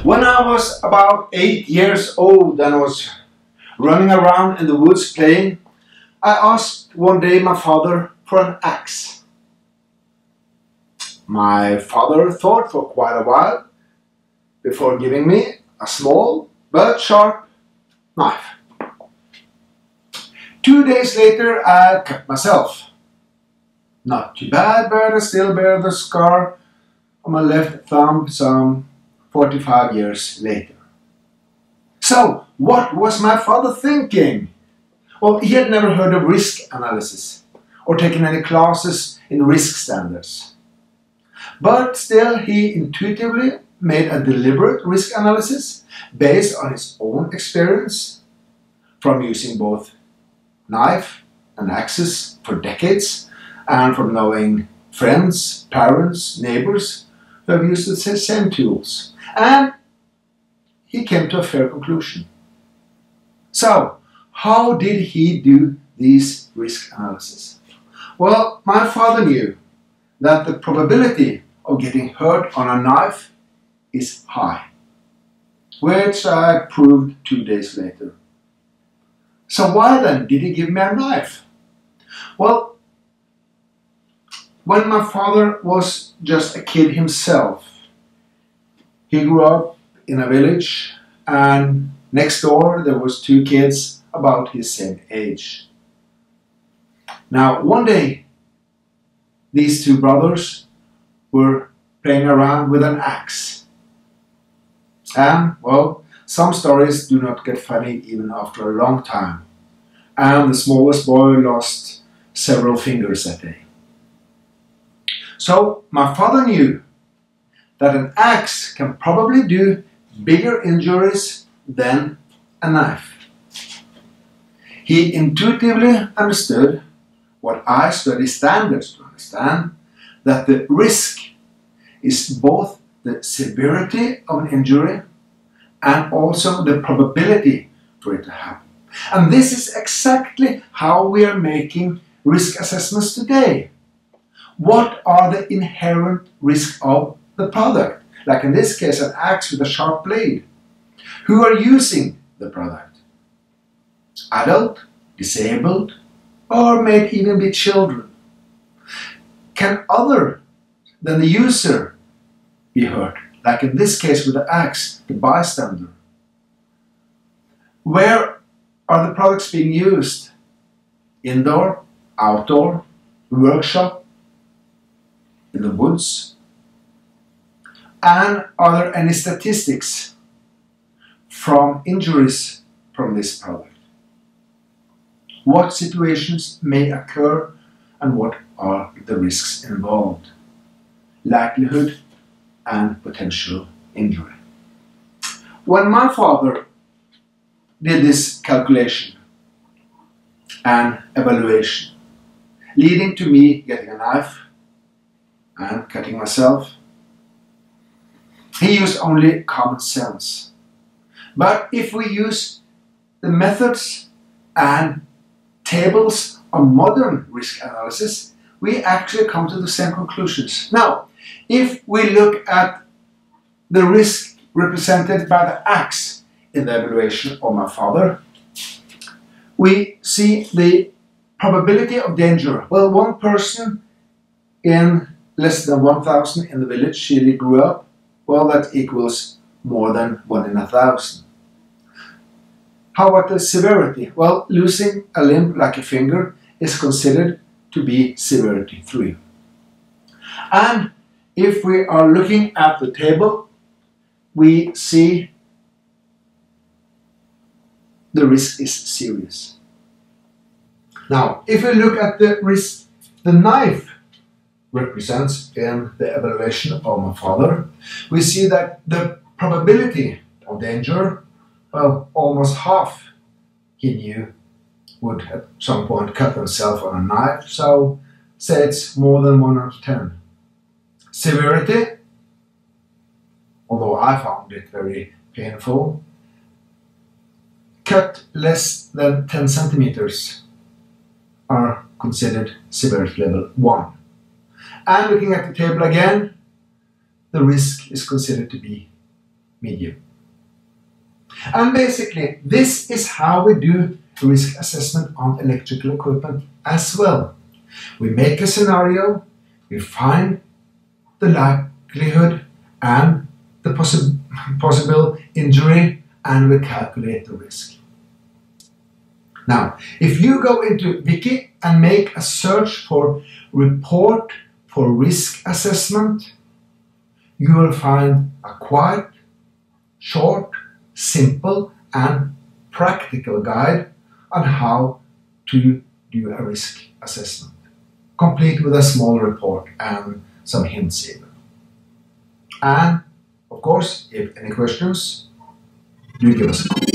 When I was about 8 years old and was running around in the woods playing, I asked one day my father for an axe. My father thought for quite a while before giving me a small but sharp knife. 2 days later I cut myself. Not too bad, but I still bear the scar on my left thumb some 45 years later. So, what was my father thinking? Well, he had never heard of risk analysis or taken any classes in risk standards. But still, he intuitively made a deliberate risk analysis based on his own experience from using both knife and axes for decades and from knowing friends, parents, neighbors who have used the same tools. And he came to a fair conclusion. So, how did he do these risk analysis? Well, my father knew that the probability of getting hurt on a knife is high, which I proved 2 days later. So why then did he give me a knife? Well, when my father was just a kid himself, he grew up in a village, and next door there was 2 kids about his same age. Now, one day, these 2 brothers were playing around with an axe. And, well, some stories do not get funny even after a long time. And the smallest boy lost several fingers that day. So, my father knew that an axe can probably do bigger injuries than a knife. He intuitively understood what I study standards to understand, that the risk is both the severity of an injury and also the probability for it to happen. And this is exactly how we are making risk assessments today. What are the inherent risks of the product? Like in this case, an axe with a sharp blade. Who are using the product? Adult, disabled, or may even be children. Can other than the user be hurt? Like in this case with the axe, the bystander. Where are the products being used? Indoor, outdoor, workshop, in the woods? And are there any statistics from injuries from this product? What situations may occur and what are the risks involved? Likelihood and potential injury. When my father did this calculation and evaluation, leading to me getting a knife and cutting myself, he used only common sense. But if we use the methods and tables of modern risk analysis, we actually come to the same conclusions. Now, if we look at the risk represented by the axe in the evaluation of my father, we see the probability of danger. Well, one person in less than 1,000 in the village she grew up, well, that equals more than 1 in 1,000. How about the severity? Well, losing a limb like a finger is considered to be severity 3. And if we are looking at the table, we see the risk is serious. Now, if we look at the risk the knife represents in the evaluation of my father, we see that the probability of danger, well, almost half he knew would at some point cut themselves on a knife, so say it's more than 1 out of 10. Severity, although I found it very painful, cut less than 10 centimeters are considered severity level 1. And looking at the table again, the risk is considered to be medium. And basically, this is how we do risk assessment on electrical equipment as well. We make a scenario, we find the likelihood and the possible injury, and we calculate the risk. Now, if you go into Wiki and make a search for report for risk assessment, you will find a quite short, simple and practical guide on how to do a risk assessment, complete with a small report and some hints even. And of course, if any questions, do give us a call.